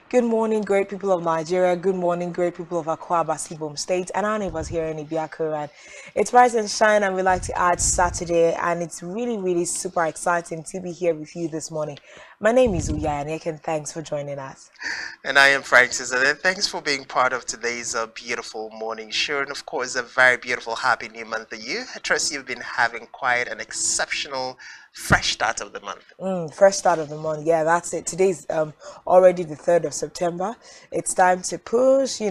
Good morning, great people of Nigeria. Good morning, great people of Akwa Ibom State. And our neighbors here in Ibiako. And it's Rise and Shine, and we like to add Saturday. And it's really, really super exciting to be here with you this morning. My name is Uya and thanks for joining us. And I am Francis, and thanks for being part of today's beautiful morning show. And of course, a very beautiful, happy new month to you. I trust you've been having quite an exceptional, fresh start of the month. Fresh start of the month. Yeah, that's it. Today's already the 3rd of September. It's time to push,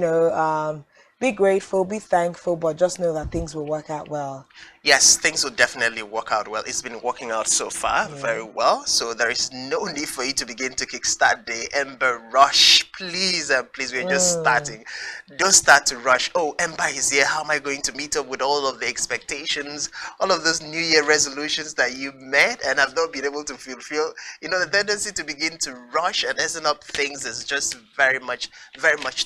be grateful, be thankful, but just know that things will work out well. Yes, things will definitely work out well. It's been working out so far very well. So there is no need for you to begin to kickstart the Ember rush. Please, please, we're just starting. Don't start to rush. Oh, Ember is here. How am I going to meet up with all of the expectations, all of those New Year resolutions that you made and have not been able to fulfill? You know, the tendency to begin to rush and messing up things is just very much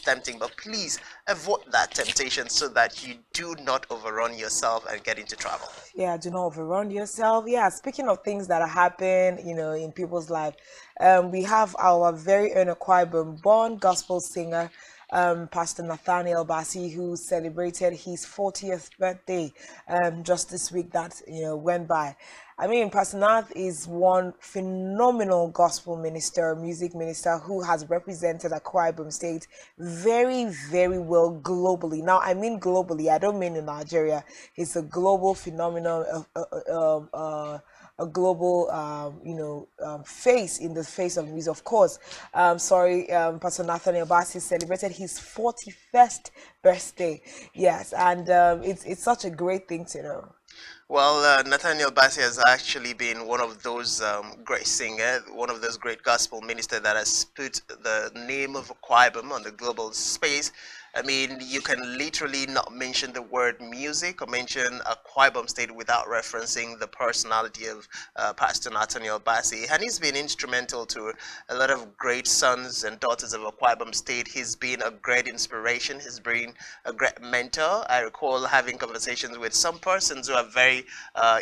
tempting. But please avoid that temptation so that you do not overrun yourself and get into trouble. Yeah, do not overrun yourself. Yeah, speaking of things that happen, in people's life, we have our very own Akwa Ibom born gospel singer, Pastor Nathaniel Bassi, who celebrated his 40th birthday just this week that went by. I mean, Pastor Nath is one phenomenal gospel minister, music minister who has represented Akwa Ibom State very, very well globally. Now, I mean globally. I don't mean in Nigeria. He's a global phenomenon, a global, face in the face of music. Of course, Pastor Nathaniel Bassi celebrated his 41st birthday. Yes, and it's such a great thing to know. Well, Nathaniel Bassey has actually been one of those great singers, one of those great gospel ministers that has put the name of Akwa Ibom on the global space. I mean, you can literally not mention the word music or mention Akwa Ibom State without referencing the personality of Pastor Nathaniel Bassey. And he's been instrumental to a lot of great sons and daughters of Akwa Ibom State. He's been a great inspiration. He's been a great mentor. I recall having conversations with some persons who are very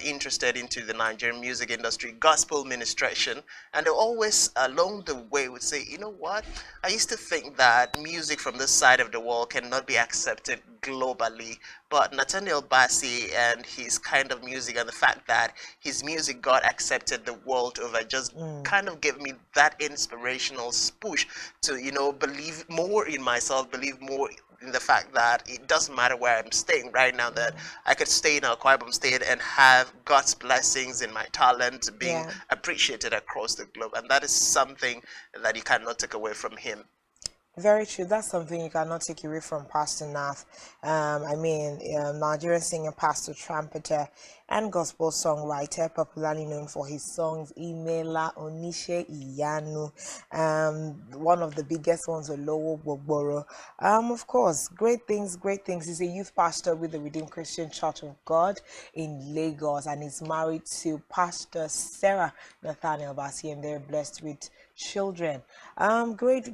interested into the Nigerian music industry, gospel ministration, and they always along the way would say, you know what, I used to think that music from this side of the world cannot be accepted globally, but Nathaniel Bassey and his kind of music and the fact that his music got accepted the world over just kind of gave me that inspirational push to believe more in myself, believe more in the fact that it doesn't matter where I'm staying right now, that I could stay in Akwa Ibom State and have God's blessings in my talent being appreciated across the globe. And that is something that you cannot take away from him. Very true. That's something you cannot take away from Pastor Nath. Nigerian singer, pastor, trumpeter, and gospel songwriter, popularly known for his songs Imela Onishe Iyanu, one of the biggest ones, Olowo Gbogboro. Of course, great things, great things. He's a youth pastor with the Redeemed Christian Church of God in Lagos, and he's married to Pastor Sarah Nathaniel Bassi, and they're blessed with children. Great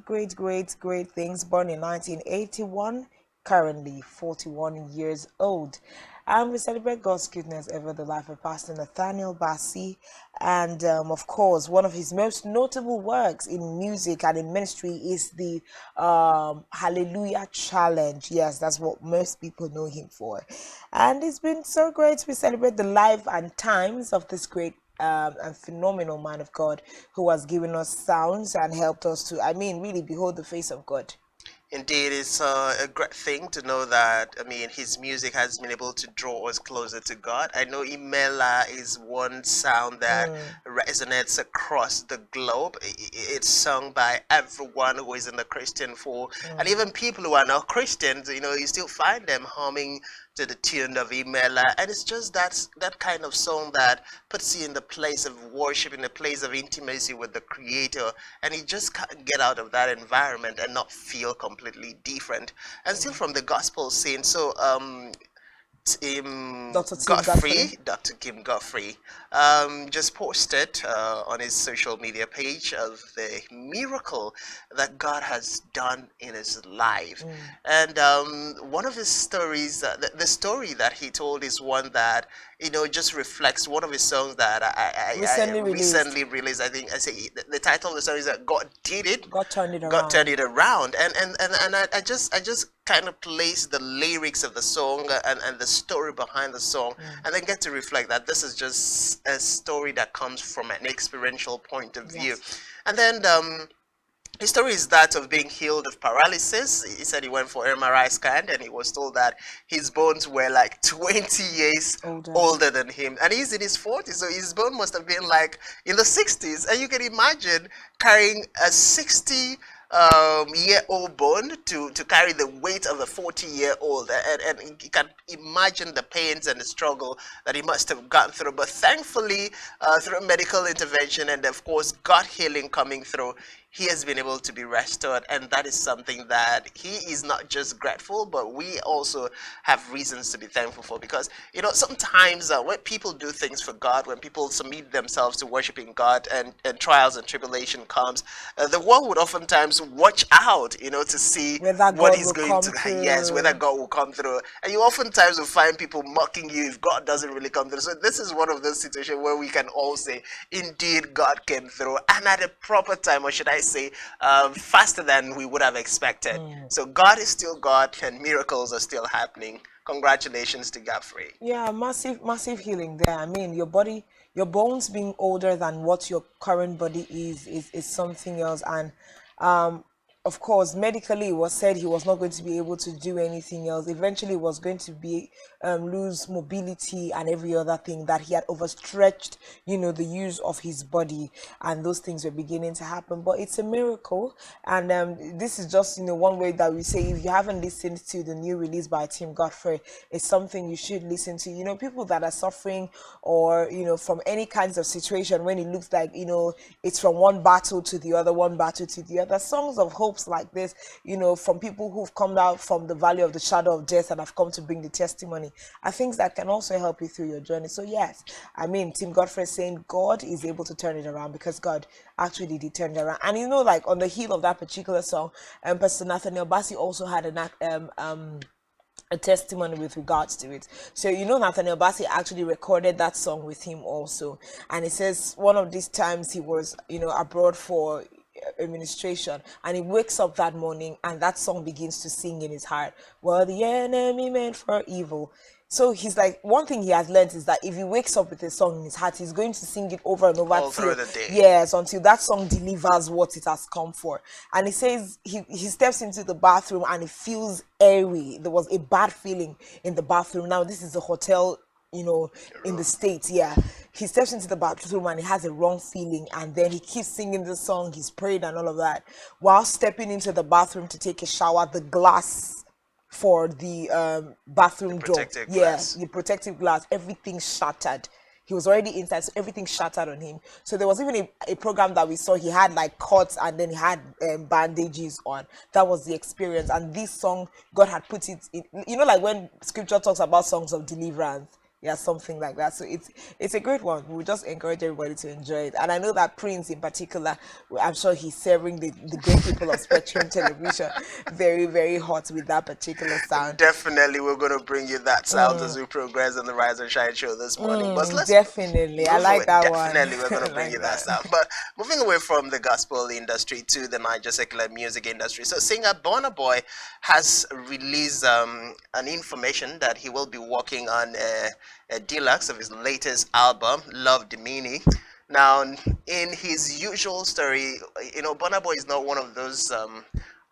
things. Born in 1981, currently 41 years old. And we celebrate God's goodness over the life of Pastor Nathaniel Bassi. And of course, one of his most notable works in music and in ministry is the Hallelujah Challenge. Yes, that's what most people know him for. And it's been so great to celebrate the life and times of this great and phenomenal man of God who has given us sounds and helped us to, really behold the face of God. Indeed, it's a great thing to know that, his music has been able to draw us closer to God. I know Imela is one sound that resonates across the globe. It's sung by everyone who is in the Christian fold, and even people who are not Christians, you still find them humming to the tune of Imela, and it's just that kind of song that puts you in the place of worship, in the place of intimacy with the Creator, and you just can't get out of that environment and not feel completely different. And still from the gospel scene, so Dr. Tim Godfrey. Dr. Kim Godfrey, just posted on his social media page of the miracle that God has done in his life. And one of his stories, the story that he told is one that, just reflects one of his songs that I recently released. I think the title of the song is that God did it. God turned it around. God turned it around. And I just kind of place the lyrics of the song and the story behind the song, and then get to reflect that this is just a story that comes from an experiential point of view. And then his story is that of being healed of paralysis. He said he went for MRI scan and he was told that his bones were like 20 years older than him. And he's in his 40s, so his bone must have been like in the 60s. And you can imagine carrying a 60-year-old bone to carry the weight of a 40-year-old. And you can imagine the pains and the struggle that he must have gone through. But thankfully, through medical intervention and, of course, God healing coming through, he has been able to be restored, and that is something that he is not just grateful, but we also have reasons to be thankful for. Because sometimes when people do things for God, when people submit themselves to worshiping God, and trials and tribulation comes, the world would oftentimes watch out, to see what is going to happen. Yes, whether God will come through, and you oftentimes will find people mocking you if God doesn't really come through. So this is one of those situations where we can all say, indeed, God came through, and at a proper time, or should I say, faster than we would have expected. So God is still God, and miracles are still happening. Congratulations to Godfrey. Yeah, massive healing there. I mean, your body, your bones being older than what your current body is something else. And of course, medically, it was said he was not going to be able to do anything else. Eventually, he was going to be lose mobility and every other thing, that he had overstretched, the use of his body, and those things were beginning to happen. But it's a miracle, and this is just one way that we say, if you haven't listened to the new release by Tim Godfrey, it's something you should listen to. People that are suffering, or from any kinds of situation, when it looks like it's from one battle to the other, songs of hope like this, from people who've come out from the valley of the shadow of death and have come to bring the testimony, are things that can also help you through your journey. So yes, I mean, Tim Godfrey is saying God is able to turn it around, because God actually did turn it around. And like on the heel of that particular song, Pastor Nathaniel Bassey also had a testimony with regards to it. So Nathaniel Bassey actually recorded that song with him also, and it says one of these times he was abroad for administration, and he wakes up that morning and that song begins to sing in his heart, well, the enemy meant for evil. So he's like, one thing he has learned is that if he wakes up with a song in his heart, he's going to sing it over and over through the day. Yes, until that song delivers what it has come for. And he says he steps into the bathroom and he feels airy. There was a bad feeling in the bathroom. Now this is a hotel in the States. He steps into the bathroom and he has a wrong feeling, and then he keeps singing the song, he's prayed and all of that. While stepping into the bathroom to take a shower, the glass for the bathroom door, the protective glass, everything shattered. He was already inside, so everything shattered on him. So there was even a program that we saw, he had like cuts and then he had bandages on. That was the experience. And this song, God had put it in, like when scripture talks about songs of deliverance, something like that. So it's a great one. We just encourage everybody to enjoy it. And I know that Prince in particular, I'm sure he's serving the great people of Spectrum Television very, very hot with that particular sound. Definitely, we're going to bring you that sound as we progress on the Rise and Shine show this morning. But Definitely, I like that one. Definitely, we're going to bring you that sound. But moving away from the gospel industry to the Niger secular music industry. So singer Burna Boy has released an information that he will be working on a deluxe of his latest album, Love the Meaning. Now, in his usual story, Burna Boy is not one of those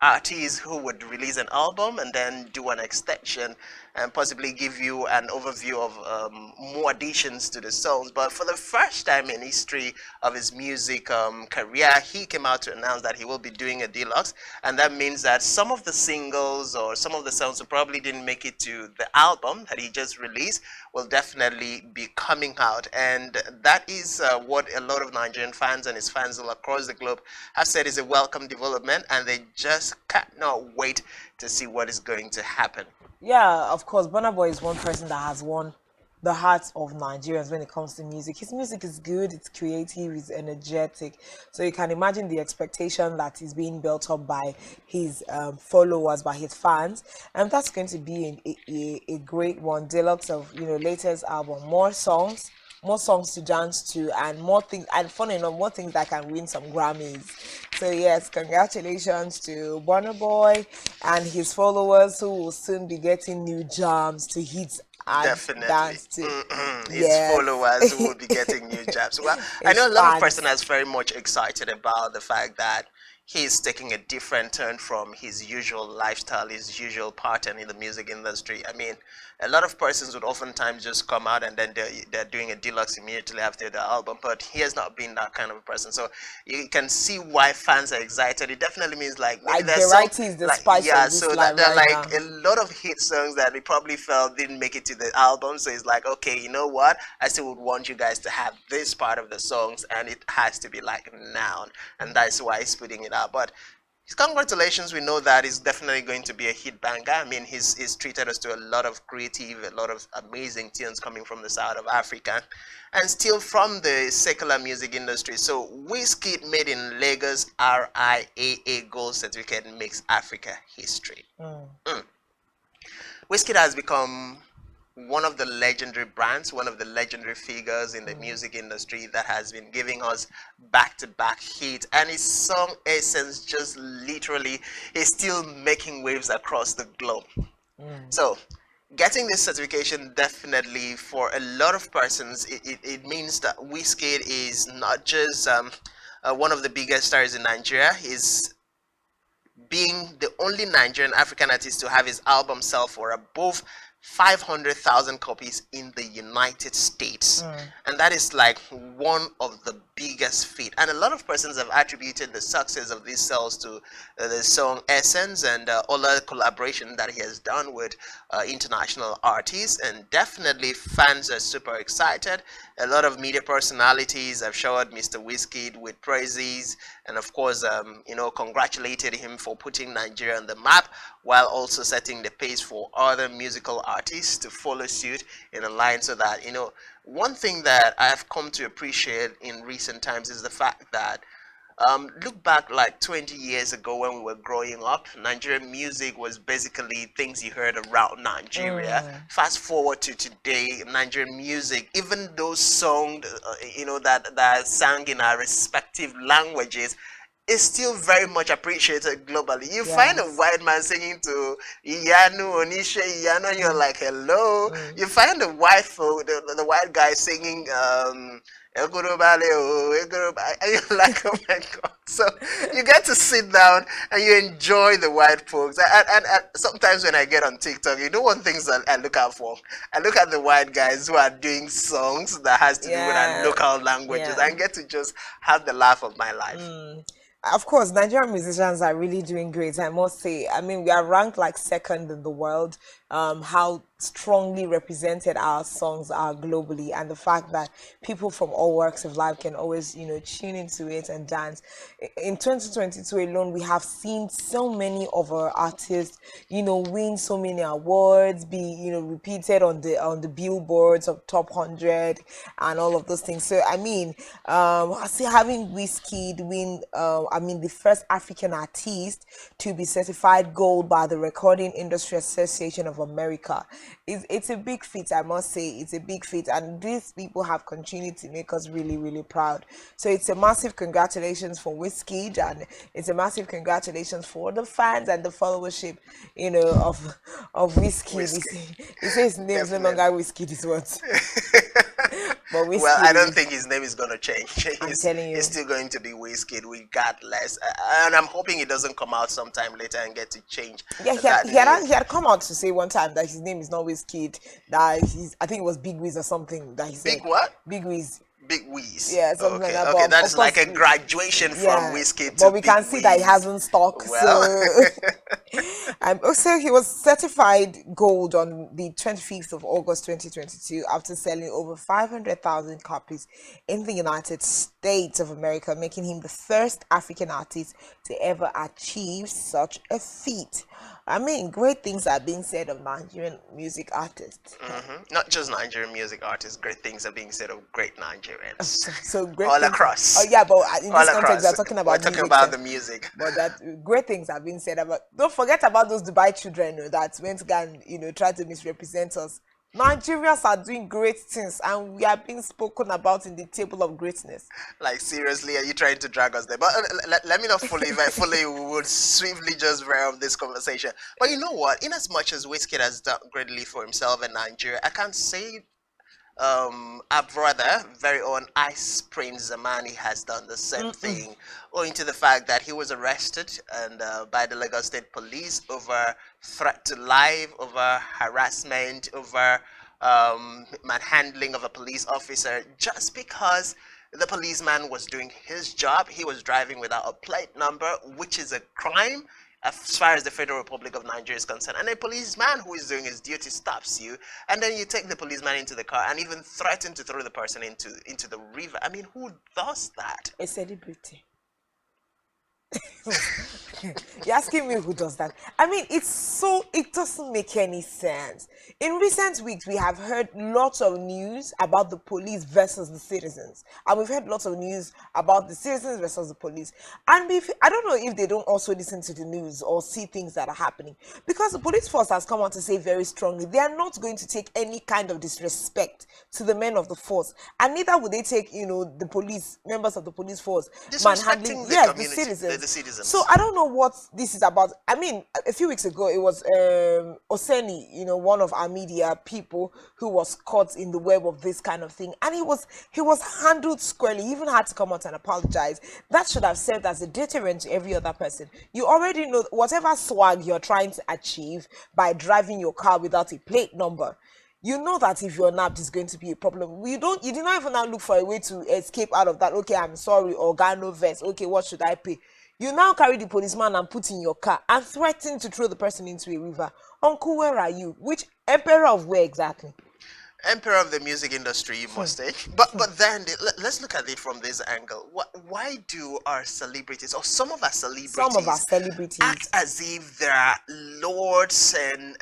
artists who would release an album and then do an extension and possibly give you an overview of more additions to the songs. But for the first time in history of his music career, he came out to announce that he will be doing a deluxe, and that means that some of the singles or some of the songs who probably didn't make it to the album that he just released will definitely be coming out. And that is what a lot of Nigerian fans and his fans all across the globe have said is a welcome development, and they just fans cannot wait to see what is going to happen. Yeah, of course, Burna Boy is one person that has won the hearts of Nigerians when it comes to music. His music is good, it's creative, it's energetic. So you can imagine the expectation that is being built up by his followers, by his fans, and that's going to be a great one. Deluxe of latest album, more songs to dance to, and more things, and funny enough, more things that can win some Grammys. So yes, congratulations to Burna Boy and his followers who will soon be getting new jams to hit and Definitely. dance to. His Yes. followers who will be getting new jobs. Well, I His know a lot of person fans. is very much excited about the fact that he's taking a different turn from his usual lifestyle, his usual pattern in the music industry. I mean, a lot of persons would oftentimes just come out and then they're doing a deluxe immediately after the album, but he has not been that kind of a person. So you can see why fans are excited. It definitely means like maybe Like there's some variety is the like spice yeah, of this so that life there are right like now. a lot of hit songs that we probably felt didn't make it to the album. So it's like, okay, you know what? I still would want you guys to have this part of the songs, and it has to be like now, and that's why he's putting it out. But congratulations, we know that is definitely going to be a hit banger. I mean, he's treated us to a lot of creative, a lot of amazing tunes coming from the south of Africa and still from the secular music industry. So Wizkid made in Lagos RIAA Gold Certificate makes Africa history. Mm. Wizkid has become one of the legendary brands, one of the legendary figures in the music industry that has been giving us back-to-back hits, and his song Essence just literally is still making waves across the globe. So getting this certification definitely for a lot of persons, it means that Wizkid is not just one of the biggest stars in Nigeria. He's being the only Nigerian African artist to have his album sell for above 500,000 copies in the United States. And that is like one of the biggest feat. And a lot of persons have attributed the success of these sales to the song Essence and other collaboration that he has done with international artists. And definitely fans are super excited. A lot of media personalities have showered Mr. Wizkid with praises and of course congratulated him for putting Nigeria on the map, while also setting the pace for other musical artists to follow suit in a line. So that one thing that I've come to appreciate in recent times is the fact that look back like 20 years ago when we were growing up, Nigerian music was basically things you heard around Nigeria. Fast forward to today, Nigerian music, even those songs, that sang in our respective languages, is still very much appreciated globally. You find a Yes. white man singing to Iyanu, Onishe Iyanu, and you're like, hello. You find the white folk, the white guy singing Egorobale, and you're like, oh my god. So you get to sit down and you enjoy the white folks. And sometimes when I get on TikTok, one things that I look out for. I look at the white guys who are doing songs that has to do with our Yeah. local languages Yeah. and get to just have the laugh of my life. Of course, Nigerian musicians are really doing great, I must say. I mean, we are ranked like second in the world. How strongly represented our songs are globally, and the fact that people from all walks of life can always, tune into it and dance. In 2022 alone, we have seen so many of our artists, win so many awards, be, repeated on the billboards of top 100 and all of those things. So I mean, I see having Wizkid win, the first African artist to be certified gold by the Recording Industry Association of America. It's a big feat, I must say. It's a big feat, and these people have continued to make us really, really proud. So it's a massive congratulations for Wizkid, and it's a massive congratulations for the fans and the followership, of Wizkid. He says his name is no longer Wizkid, is what? But Well, I don't Wizkid, think his name is going to change. I'm telling you. It's still going to be Wizkid regardless. And I'm hoping it doesn't come out sometime later and get to change Yeah, that name. he had come out to say one time that his name is not Wizkid, that I think it was Big Wiz or something that he said. Big what? Big Wiz. Big Wiz. Yeah, something like Okay, that. okay, But that of is like course, a graduation from yeah. Wizkid to But we Big can see that he Wiz. hasn't stock. Well, So, also he was certified gold on the 25th of August 2022 after selling over 500,000 copies in the United States of America, making him the first African artist to ever achieve such a feat. I mean, great things are being said of Nigerian music artists. not just Nigerian music artists, great things are being said of great Nigerians. So great All things. Oh across. yeah, but in All this context, across. we're talking We're about talking music. about the music. But that great things have been said about. Don't forget about those Dubai children that went to go and try to misrepresent us. Nigerians are doing great things, and we are being spoken about in the table of greatness. Like, seriously, are you trying to drag us there? But let me not fully, if I fully would swiftly just veer off this conversation. But you know what? In as much as Wizkid has done greatly for himself in Nigeria, I can't say our brother, very own Ice Prince Zamani, has done the same thing, owing to the fact that he was arrested and by the Lagos State Police over threat to life, over harassment, over manhandling of a police officer, just because the policeman was doing his job. He was driving without a plate number, which is a crime as far as the Federal Republic of Nigeria is concerned. And a policeman who is doing his duty stops you, and then you take the policeman into the car and even threaten to throw the person into the river. I mean, who does that? A celebrity. You're asking me who does that? I mean, it doesn't make any sense. In recent weeks, we have heard lots of news about the police versus the citizens, and we've heard lots of news about the citizens versus the police. And I don't know if they don't also listen to the news or see things that are happening, because the police force has come out to say very strongly they are not going to take any kind of disrespect to the men of the force, and neither would they take the police members of the police force manhandling The the community, citizens. the citizens. So I don't know what this is about. I mean, a few weeks ago it was Oseni, one of our media people who was caught in the web of this kind of thing, and he was handled squarely. He even had to come out and apologize. That should have served as a deterrent to every other person. You already know whatever swag you're trying to achieve by driving your car without a plate number. You know that if you're nabbed, it's going to be a problem. You did not even now look for a way to escape out of that. Okay, I'm sorry, organo vest. Okay, what should I pay? You now carry the policeman and put in your car and threaten to throw the person into a river. Uncle, where are you? Which emperor of where exactly? Emperor of the music industry, you must say. But then let's look at it from this angle. Why do our celebrities, or some of our celebrities, act as if they're lords and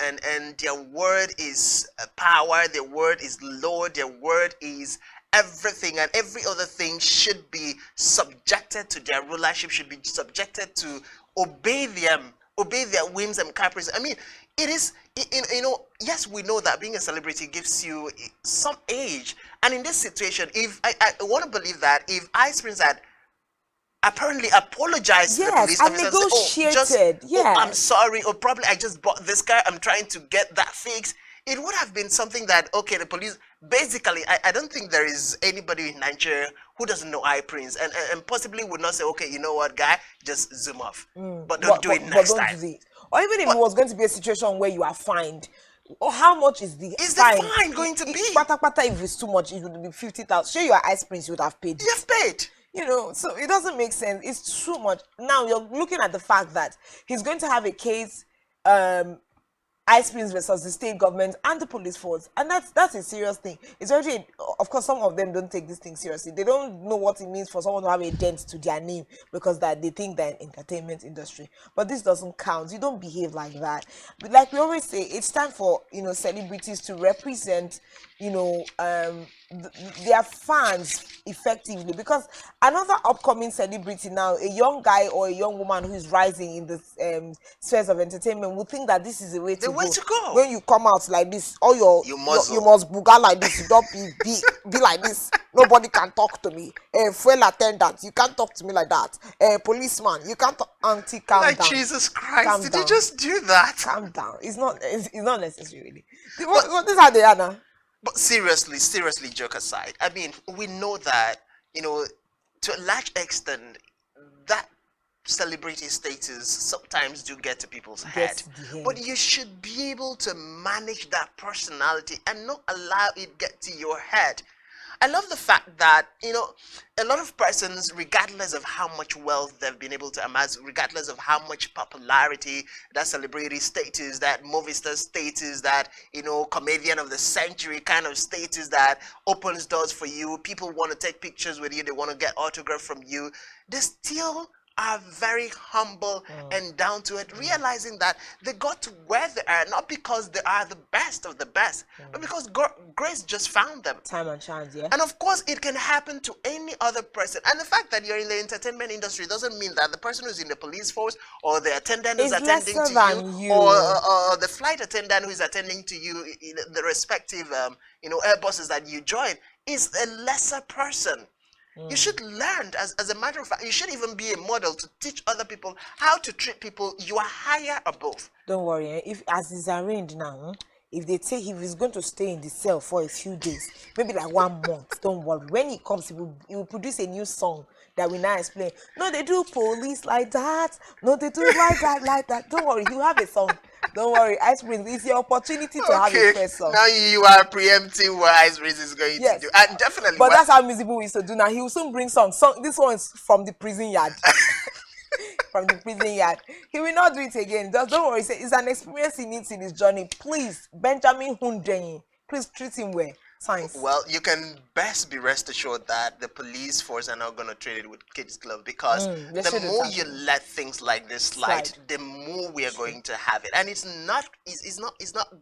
their word is power, their word is lord, their word is everything, and every other thing should be subjected to their rulership, should be subjected to obey their whims and caprices. I mean, it is, yes, we know that being a celebrity gives you some age, and in this situation, if I want to believe that if Ice Prince had apparently apologized to the police officer and said, I'm sorry, or probably I just bought this car, I'm trying to get that fixed, it would have been something that, okay, the police, basically, I don't think there is anybody in Nigeria who doesn't know I Prince and possibly would not say, okay, you know what, guy, just zoom off. But don't do it next time. Or even if it was going to be a situation where you are fined, or how much is the fine going to be? Pata, if it's too much, it would be 50,000. Sure, you are Ice Prince, you would have paid. You have paid. So it doesn't make sense. It's too much. Now you're looking at the fact that he's going to have a case, Ice Prince versus the state government and the police force, and that's a serious thing. It's already, of course, some of them don't take this thing seriously. They don't know what it means for someone to have a dent to their name because that they think they're in entertainment industry. But this doesn't count. You don't behave like that. But like we always say, it's time for celebrities to represent their fans effectively, because another upcoming celebrity now, a young guy or a young woman who is rising in the spheres of entertainment, will think that this is the way to go. When you come out like this, you must booga like this. You don't be like this. Nobody can talk to me. Fuel attendant, you can't talk to me like that. Policeman, you can't talk. Auntie, calm down. Jesus Christ, did you just do that? Calm down. It's not necessary, really. What is how they are now? But seriously, joke aside, I mean, we know that, to a large extent, that celebrity status sometimes do get to people's head. But you should be able to manage that personality and not allow it get to your head. I love the fact that, a lot of persons, regardless of how much wealth they've been able to amass, regardless of how much popularity, that celebrity status, that movie star status, that, comedian of the century kind of status that opens doors for you, people want to take pictures with you, they want to get autograph from you, they still are very humble and down to it, realizing that they got to where they are not because they are the best of the best, but because grace just found them. Time and chance, yeah. And of course, it can happen to any other person. And the fact that you're in the entertainment industry doesn't mean that the person who's in the police force, or the attendant who's attending to you, or the flight attendant who's attending to you in the respective, airbuses that you join, is a lesser person. You should learn, as a matter of fact, you should even be a model to teach other people how to treat people you are higher above. Don't worry, if as is arranged now, if they say he is going to stay in the cell for a few days, maybe like 1 month, don't worry. When he comes, he will produce a new song that we now explain. No, they do police like that. No, they do like that. Don't worry, you have a song. Don't worry, Ice Prince, it's your opportunity to have a first song. Now you are preempting what Ice Prince is going to do. And definitely. But that's how music we used to do now. He will soon bring songs. This one is from the prison yard. From the prison yard. He will not do it again. Just don't worry. It's an experience he needs in his journey. Please, Benjamin Hundeyin, please treat him well. Science. Well, you can best be rest assured that the police force are not going to treat it with kids' glove, because the more you let things like this slide, the more we are going to have it, and it's not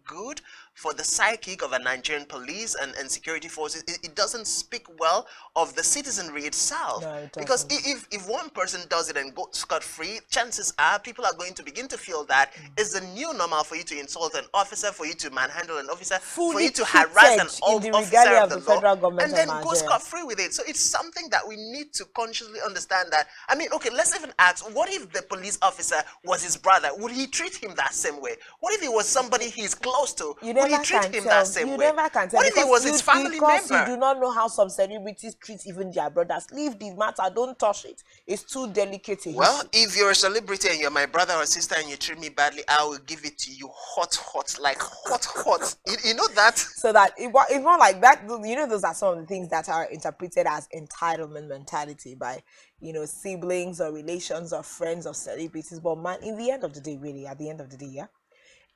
good for the psychic of a Nigerian police and security forces. It doesn't speak well of the citizenry itself. No, it because if one person does it and goes scot-free, chances are people are going to begin to feel that it's the new normal for you to insult an officer, for you to manhandle an officer, for you to harass an officer of the federal law, government and then go scot-free with it. So it's something that we need to consciously understand that. I mean, okay, let's even ask, what if the police officer was his brother? Would he treat him that same way? What if he was somebody he's close to? Would he treat him that same way? Never can tell. What if he was his family member? Because you do not know how some celebrities treat even their brothers. Leave the matter. Don't touch it. It's too delicate. Well, if you're a celebrity and you're my brother or sister and you treat me badly, I will give it to you hot, like hot. You know that? So that it's not like that. Those are some of the things that are interpreted as entitlement mentality by, siblings or relations or friends of celebrities. But man, in the end of the day, really, at the end of the day, yeah,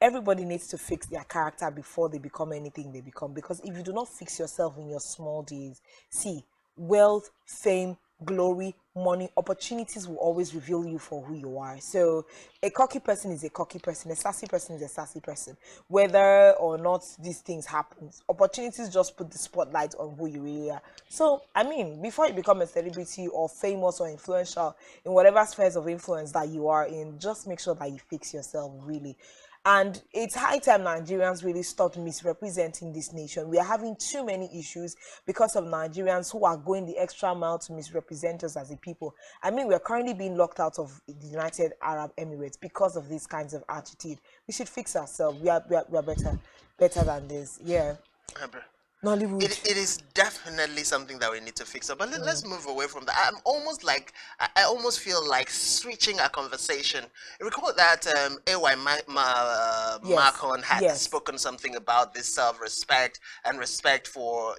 everybody needs to fix their character before they become anything they become. Because if you do not fix yourself in your small days, see, wealth, fame, glory, money, opportunities will always reveal you for who you are. So a cocky person is a cocky person, a sassy person is a sassy person. Whether or not these things happen, opportunities just put the spotlight on who you really are. So I mean, before you become a celebrity or famous or influential in whatever spheres of influence that you are in, just make sure that you fix yourself, really. And it's high time Nigerians really stopped misrepresenting this nation. We are having too many issues because of Nigerians who are going the extra mile to misrepresent us as a people. I mean, we are currently being locked out of the United Arab Emirates because of these kinds of attitude. We should fix ourselves. We are better than this. Yeah. Nollywood. It is definitely something that we need to fix up. But let's move away from that. I almost feel like switching our conversation. Recall that AY Marcon had spoken something about this self-respect and respect for,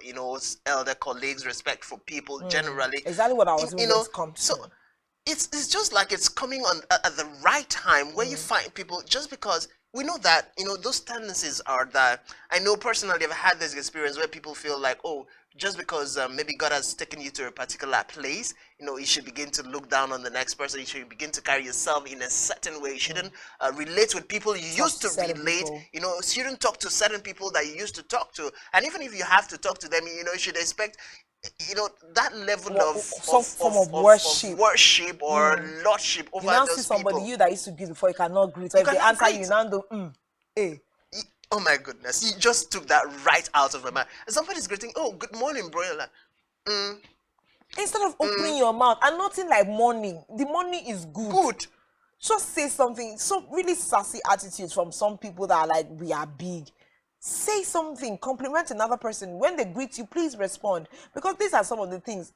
elder colleagues, respect for people generally. Exactly what I was so it's just like it's coming on at the right time where you find people, just because we know that, those tendencies are that. I know personally I've had this experience where people feel like, oh, just because maybe God has taken you to a particular place, you should begin to look down on the next person. You should begin to carry yourself in a certain way. You shouldn't relate with people you used to relate. You shouldn't talk to certain people that you used to talk to. And even if you have to talk to them, you should expect that level of some form of worship or lordship over you now those see somebody people. You that used to greet before, you cannot greet. So if they answer you now do Oh my goodness, you just took that right out of my mouth. Somebody's greeting, oh, good morning, bro. You're like, instead of opening your mouth, and nothing like morning. The morning is good. Just say something. So really sassy attitudes from some people that are like, we are big. Say something, compliment another person. When they greet you, please respond. Because these are some of the things.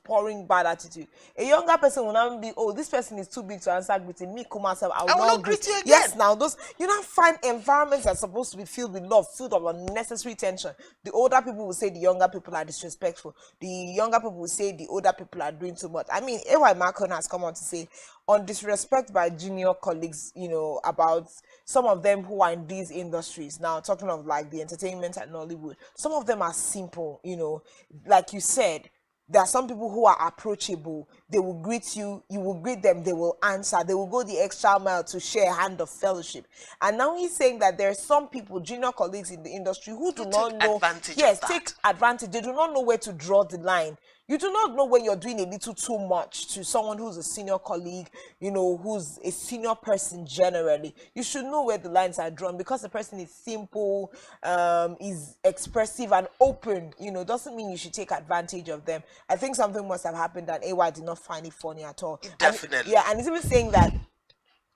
pouring bad attitude. A younger person will not be, oh, this person is too big to answer greeting. Me, come myself, I I will will not not greet. greet you again. Yes, now those, you don't find environments that are supposed to be filled with love, filled of unnecessary tension. The older people will say the younger people are disrespectful. The younger people will say the older people are doing too much. I mean, AY Macron has come out to say on disrespect by junior colleagues, you know, about some of them who are in these industries. Now, talking of like the entertainment and Nollywood, some of them are simple, you know, like you said. There are some people who are approachable. They will greet you, you will greet them, they will answer, they will go the extra mile to share a hand of fellowship. And now he's saying that there are some people, junior colleagues in the industry, who do not know, yes, take advantage. They do not know where to draw the line. You do not know when you're doing a little too much to someone who's a senior colleague, you know, who's a senior person generally. You should know where the lines are drawn, because the person is simple, is expressive and open, you know, doesn't mean you should take advantage of them. I think something must have happened and AY did not find it funny at all. Definitely. And he's even saying that,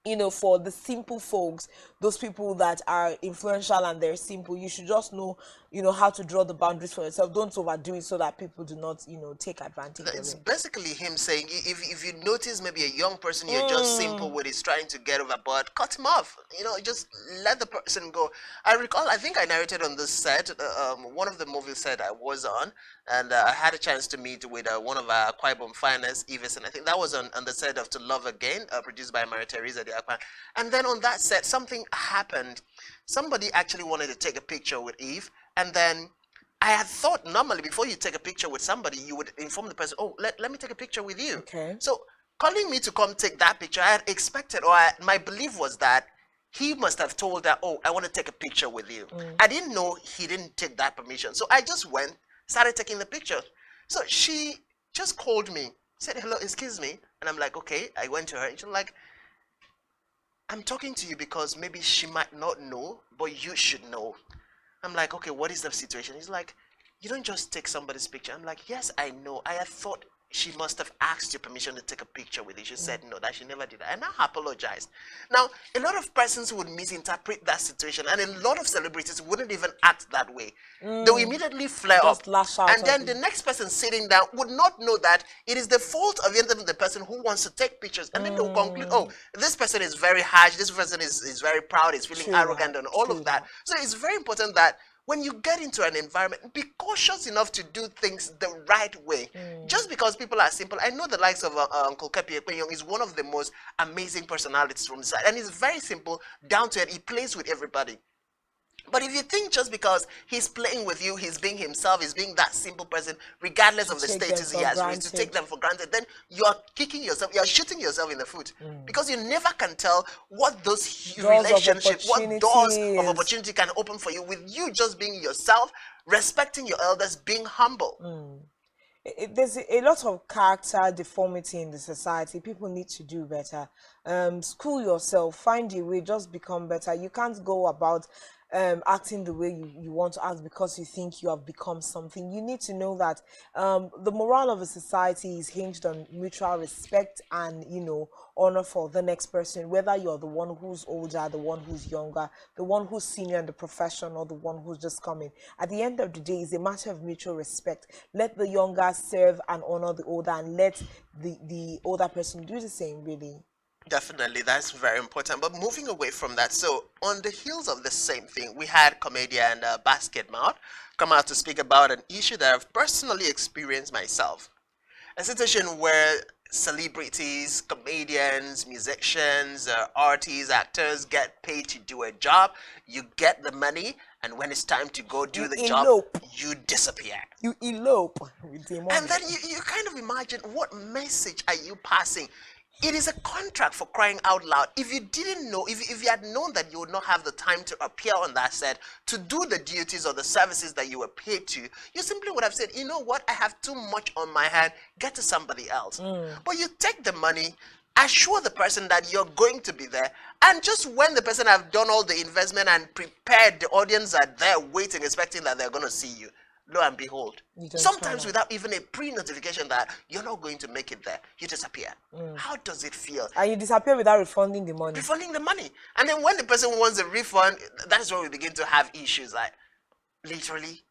you know, for the simple folks, those people that are influential and they're simple, you should just know, you know, how to draw the boundaries for yourself. Don't overdo it so that people do not, you know, take advantage of it. It's basically him saying, if you notice maybe a young person you're just simple with is trying to get overboard, cut him off. You know, just let the person go. I recall, I think I narrated on this set, one of the movies set I was on, and I had a chance to meet with one of our Kwaibom finest, Evis, and I think that was on the set of To Love Again, produced by Maria Teresa de Akpan. And then on that set, something happened. Somebody actually wanted to take a picture with Eve, and then I had thought normally before you take a picture with somebody, you would inform the person, oh, let me take a picture with you. Okay. So calling me to come take that picture, I had expected, my belief was that he must have told her, oh, I want to take a picture with you. I didn't know he didn't take that permission. So I just went, started taking the picture. So she just called me, said, hello, excuse me. And I'm like, okay. I went to her and she's like, I'm talking to you because maybe she might not know, but you should know. I'm like, okay, what is the situation? He's like, you don't just take somebody's picture. I'm like, yes, I know. I had thought she must have asked your permission to take a picture with you. She said no, that she never did that. And I apologized. Now, a lot of persons would misinterpret that situation, and a lot of celebrities wouldn't even act that way. They will immediately flare up. And then the next person sitting down would not know that it is the fault of the person who wants to take pictures. And then they'll conclude, oh, this person is very harsh, this person is very proud, is feeling arrogant and all of that. So it's very important that when you get into an environment, be cautious enough to do things the right way. Just because people are simple, I know the likes of Uncle Kepi Ekpenyong is one of the most amazing personalities from the side, and he's very simple, down to it. He plays with everybody. But if you think just because he's playing with you, he's being himself, he's being that simple person, regardless of the status he has reached, to take them for granted, then you're kicking yourself, you're shooting yourself in the foot. Because you never can tell what those relationships, what doors of opportunity can open for you with you just being yourself, respecting your elders, being humble. There's a lot of character deformity in the society. People need to do better. School yourself, find a way, just become better. You can't go about acting the way you want to act because you think you have become something. You need to know that the morale of a society is hinged on mutual respect and, you know, honor for the next person, whether you're the one who's older, the one who's younger, the one who's senior in the profession, or the one who's just coming. At the end of the day, it's a matter of mutual respect. Let the younger serve and honor the older, and let the older person do the same, really. Definitely, that's very important. But moving away from that, so on the heels of the same thing, we had comedian Basket Mouth come out to speak about an issue that I've personally experienced myself. A situation where celebrities, comedians, musicians, artists, actors get paid to do a job. You get the money, and when it's time to go do the job, you disappear. You elope with the money. And then you kind of imagine, what message are you passing? It is a contract, for crying out loud. If you didn't know, if you had known that you would not have the time to appear on that set to do the duties or the services that you were paid to, you simply would have said, you know what, I have too much on my hand, get to somebody else. But you take the money, assure the person that you're going to be there, and just when the person have done all the investment and prepared, the audience are there waiting, expecting that they're going to see you. Lo and behold, sometimes without even a pre-notification that you're not going to make it there, you disappear. How does it feel? And you disappear without refunding the money. Refunding the money. And then when the person wants a refund, that's when we begin to have issues like, literally,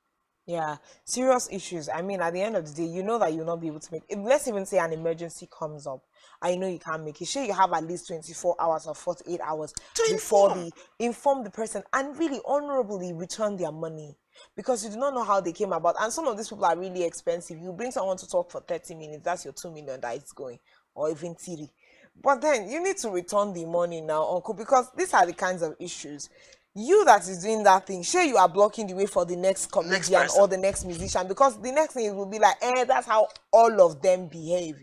Yeah, serious issues. I mean, at the end of the day, you know that you'll not be able to make it. Let's even say an emergency comes up. I know you can't make it. Sure, you have at least 24 hours or 48 hours To before inform. the inform the person and really honorably return their money because you do not know how they came about. And some of these people are really expensive. You bring someone to talk for 30 minutes, that's your 2 million that is going, or even 3. But then you need to return the money now, uncle, because these are the kinds of issues. You that is doing that thing, sure you are blocking the way for the next Next comedian person. or the next musician, because the next thing will be like, that's how all of them behave.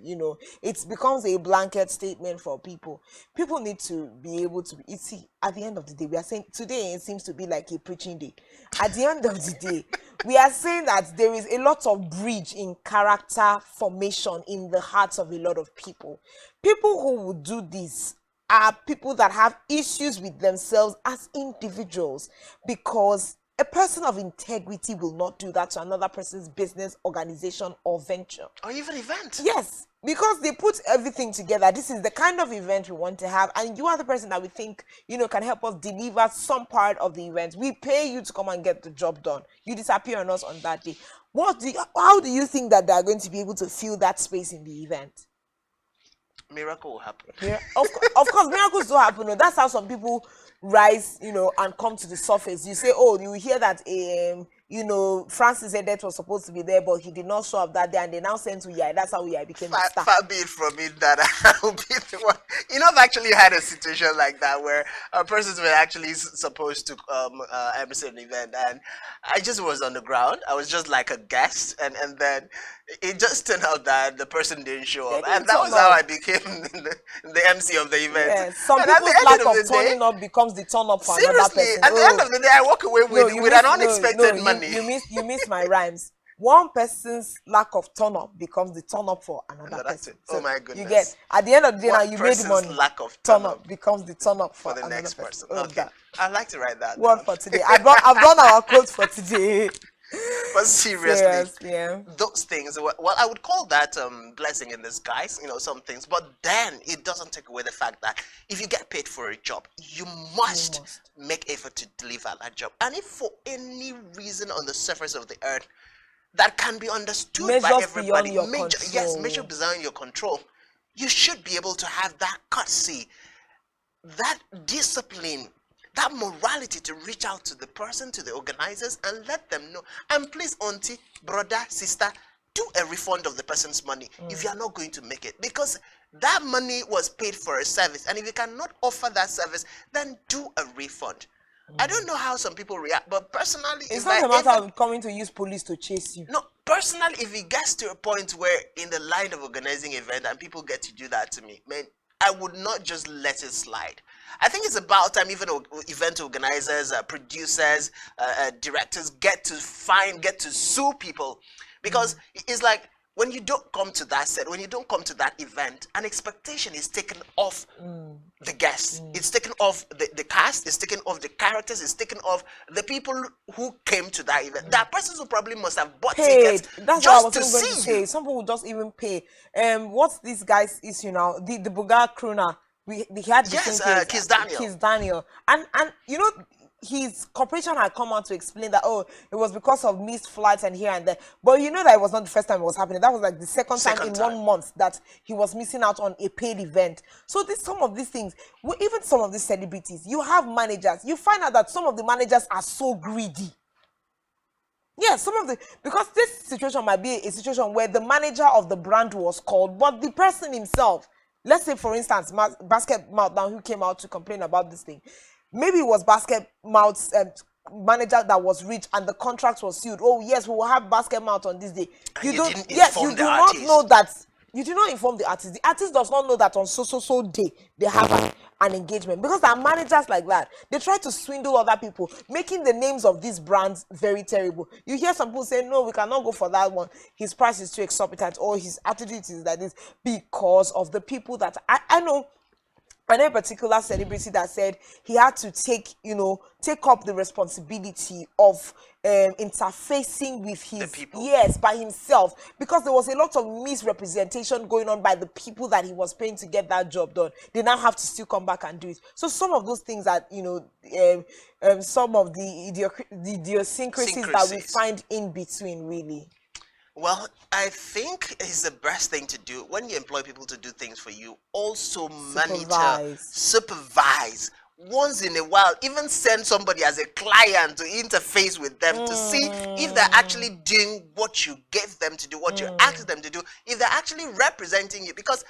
It becomes a blanket statement for people. People need to be able to be, see, at the end of the day, we are saying today it seems to be like a preaching day. At the end of the day, we are saying that there is a lot of bridge in character formation in the hearts of a lot of people. People who would do this are people that have issues with themselves as individuals, because a person of integrity will not do that to another person's business, organization, or venture. Or even event. Yes, because they put everything together. This is the kind of event we want to have, and you are the person that we think can help us deliver some part of the event. We pay you to come and get the job done. You disappear on us on that day. How do you think that they are going to be able to fill that space in the event? Miracle will happen. Yeah, of course, miracles do happen. No? That's how some people rise, and come to the surface. You say, oh, you hear that, Francis Edet was supposed to be there, but he did not show up that day, and they now sent to Yai. That's how Yai became the star. Far be it from it that I will be the one. I've actually had a situation like that where a person was actually supposed to MC an event, and I just was on the ground. I was just like a guest, and then it just turned out that the person didn't show They up, and didn't that turn was how up. I became the MC of the event. Yeah, some And at people's the end lack of of the day, turning up becomes the turn up for another seriously, person. at the end Oh, of the day, I walk away no, with an unexpected no, money. you miss my rhymes. One person's lack of turn up becomes the turn up for another No, that's person. it. Oh So my you get, goodness. at the end of the day now One you made person's money. lack of Turn turn up up becomes the turn up for for the another next person. person. Oh, Okay, that I'd like to write that one down. for today. I've done our quote for today. But seriously, Serious, yeah. those things, well, I would call that blessing in disguise, some things. But then it doesn't take away the fact that if you get paid for a job, you must make effort to deliver that job. And if for any reason on the surface of the earth that can be understood by Measures beyond everybody, your yes, control. measure beyond your control, you should be able to have that courtesy, that discipline, that morality to reach out to the person, to the organizers, and let them know. And please, auntie, brother, sister, do a refund of the person's money if you are not going to make it, because that money was paid for a service, and if you cannot offer that service, then do a refund. I don't know how some people react, but personally, It's if not I a matter ever of coming to use police to chase you. no, personally, if it gets to a point where in the line of organizing event and people get to do that to me, man, I would not just let it slide. I think it's about time even event organizers, producers, directors get to sue people, because it's like when you don't come to that set, when you don't come to that event, an expectation is taken off the guests. It's taken off the cast, it's taken off the characters, it's taken off the people who came to that event. That persons who probably must have bought Paid. tickets That's what I just was to even going to see say. you. Some people just even pay. What's this guy's issue now? The Buga crooner. We had Yes, different case. Kiss Daniel. Kiss Daniel. And his corporation had come out to explain that, oh, it was because of missed flights and here and there. But you know that it was not the first time it was happening. That was like the second time in 1 month that he was missing out on a paid event. So some of these things, even some of these celebrities, you have managers. You find out that some of the managers are so greedy. Yeah, because this situation might be a situation where the manager of the brand was called, but the person himself, let's say for instance, Basket Meltdown, who came out to complain about this thing, maybe it was Basket Mouth's manager that was rich and the contract was sealed. Oh yes, we will have Basket Mouth on this day. You do not know that. You do not inform the artist. The artist does not know that on so day they have an engagement, because there are managers like that. They try to swindle other people, making the names of these brands very terrible. You hear some people say, no, we cannot go for that one. His price is too exorbitant, or his attitude is like this, because of the people that I know. I know a particular celebrity that said he had to take up the responsibility of interfacing with The his, people. yes, by himself, because there was a lot of misrepresentation going on by the people that he was paying to get that job done. They now have to still come back and do it. So some of those things that some of the idiosyncrasies that we Syncrasies. find in between, really. Well, I think it's the best thing to do when you employ people to do things for you. Also monitor, Supervise. supervise once in a while. Even send somebody as a client to interface with them to see if they're actually doing what you gave them to do, what you asked them to do, if they're actually representing you. Because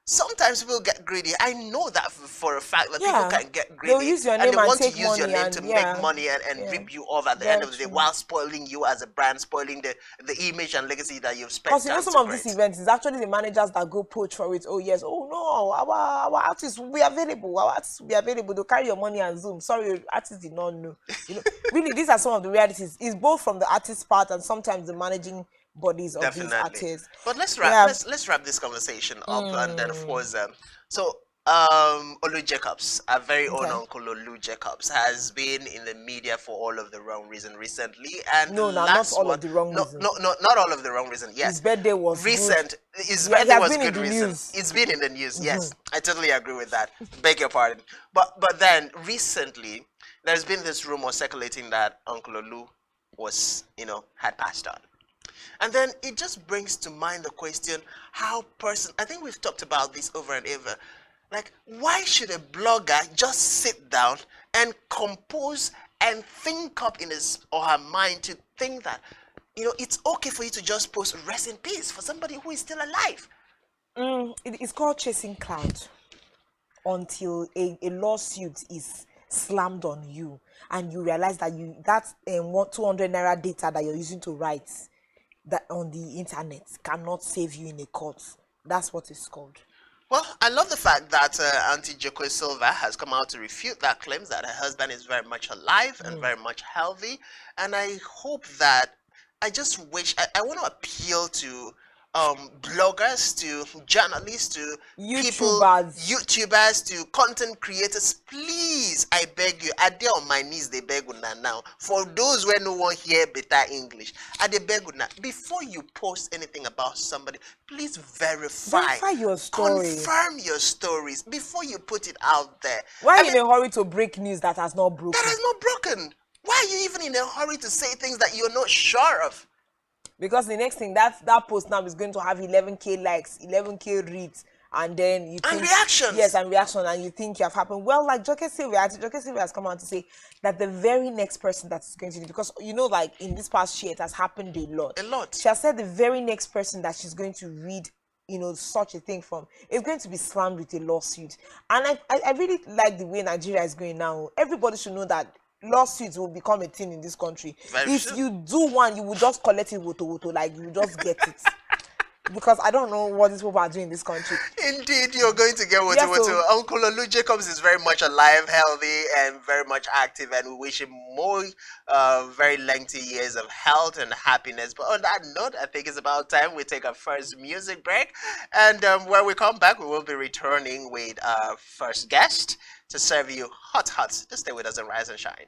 sometimes people get greedy. I know that for a fact that people Yeah, can get they'll greedy use your and they name and want to take use your money, name to and make yeah, money and yeah, rip you off at the end very of the day true. while spoiling you as a brand, spoiling the image and legacy that you've spent Because time some to of these create. events is actually the managers that go poach for it. Oh yes, oh no, our artists will be available. Our artists will be available. They'll carry your money and Zoom. Sorry, artists did not know. Really, these are some of the realities. It's both from the artist part and sometimes the managing bodies of these Definitely. artists. But let's wrap Yeah. let's wrap this conversation up, and then of Mm, course so Olu Jacobs, our very own okay. uncle Olu Jacobs, has been in the media for all of the wrong reason recently. And No, the now not last all one, of the wrong no, reason. no, no, not all of the wrong reason. His Yes, birthday was good. recent. His Yeah, he birthday has was been in good the reason. news. It's been in the news. Yes, I totally agree with that. Beg your pardon. But then recently, there's been this rumor circulating that Uncle Olu was, had passed on. And then it just brings to mind the question I think we've talked about this over and over. Like, why should a blogger just sit down and compose and think up in his or her mind to think that, it's okay for you to just post rest in peace for somebody who is still alive? It's called chasing cloud until a lawsuit is slammed on you and you realize that that 200 naira data that you're using to write that on the internet cannot save you in a court. That's what it's called. Well, I love the fact that Auntie Joko Silva has come out to refute that claims that her husband is very much alive and very much healthy. And I hope that I just wish I want to appeal to bloggers, to journalists, to people, YouTubers. YouTubers, to content creators. Please, I beg you, I dare on my knees, they beg una now. For those where no one hear better English, I dey beg una. Before you post anything about somebody, please Verify your story. confirm your stories before you put it out there. Why I in mean, a hurry to break news that has not broken? that is not broken. Why are you even in a hurry to say things that you're not sure of? Because the next thing that post now is going to have 11k likes, 11k reads, and then you think, And reactions. yes, and reaction, and you think you have happened. Well, like Joke Sylvia has come out to say that the very next person that is going to do, because like in this past year it has happened a lot. A lot. She has said the very next person that she's going to read such a thing from is going to be slammed with a lawsuit. And I really like the way Nigeria is going now. Everybody should know that lawsuits will become a thing in this country. Very If true. you do one, you will just collect it woto, like you just get it. Because I don't know what these people are doing in this country. Indeed, you're going to get what Yes, you want so- to. Uncle Olu Jacobs is very much alive, healthy, and very much active, and we wish him more very lengthy years of health and happiness. But on that note, I think it's about time we take our first music break. And when we come back, we will be returning with our first guest to serve you hot. Just stay with us and rise and shine.